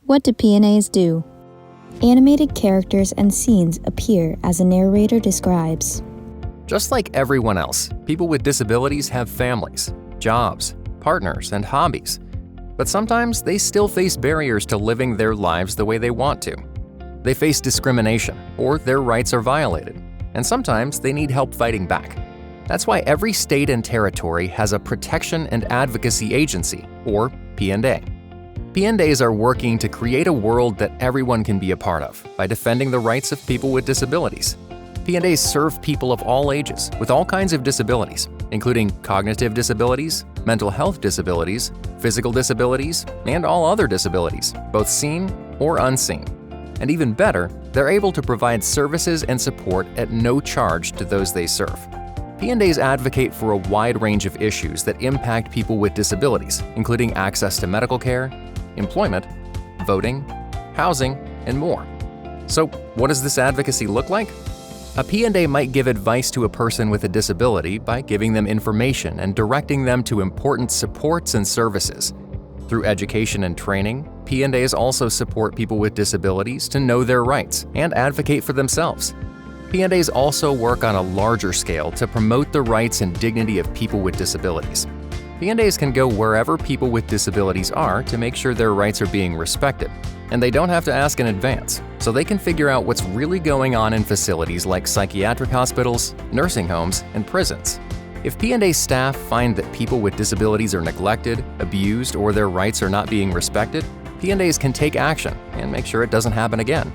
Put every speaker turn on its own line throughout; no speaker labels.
What do P&As do? Animated characters and scenes appear as a narrator describes.
Just like everyone else, people with disabilities have families, jobs, partners, and hobbies. But sometimes they still face barriers to living their lives the way they want to. They face discrimination, or their rights are violated, and sometimes they need help fighting back. That's why every state and territory has a Protection and Advocacy Agency, or P&A. P&As are working to create a world that everyone can be a part of by defending the rights of people with disabilities. P&As serve people of all ages with all kinds of disabilities, including cognitive disabilities, mental health disabilities, physical disabilities, and all other disabilities, both seen or unseen. And even better, they're able to provide services and support at no charge to those they serve. P&As advocate for a wide range of issues that impact people with disabilities, including access to medical care, employment, voting, housing, and more. So, what does this advocacy look like? A P&A might give advice to a person with a disability by giving them information and directing them to important supports and services. Through education and training, P&As also support people with disabilities to know their rights and advocate for themselves. P&As also work on a larger scale to promote the rights and dignity of people with disabilities. P&As can go wherever people with disabilities are to make sure their rights are being respected, and they don't have to ask in advance, so they can figure out what's really going on in facilities like psychiatric hospitals, nursing homes, and prisons. If P&A staff find that people with disabilities are neglected, abused, or their rights are not being respected, P&As can take action and make sure it doesn't happen again.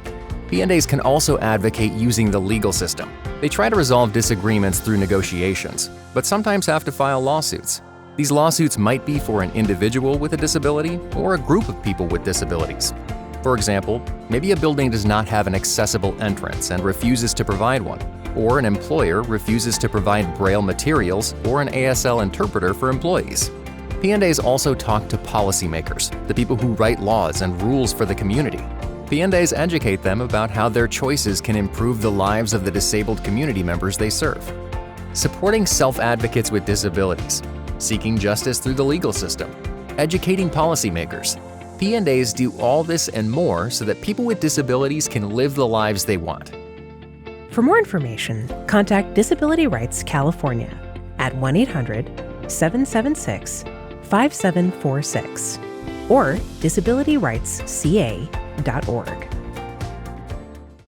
P&As can also advocate using the legal system. They try to resolve disagreements through negotiations, but sometimes have to file lawsuits. These lawsuits might be for an individual with a disability or a group of people with disabilities. For example, maybe a building does not have an accessible entrance and refuses to provide one, or an employer refuses to provide Braille materials or an ASL interpreter for employees. P&As also talk to policymakers, the people who write laws and rules for the community. P&As educate them about how their choices can improve the lives of the disabled community members they serve. Supporting self-advocates with disabilities, seeking justice through the legal system, educating policymakers. P&As do all this and more so that people with disabilities can live the lives they want.
For more information, contact Disability Rights California at 1-800-776-5746 or disabilityrightsca.org.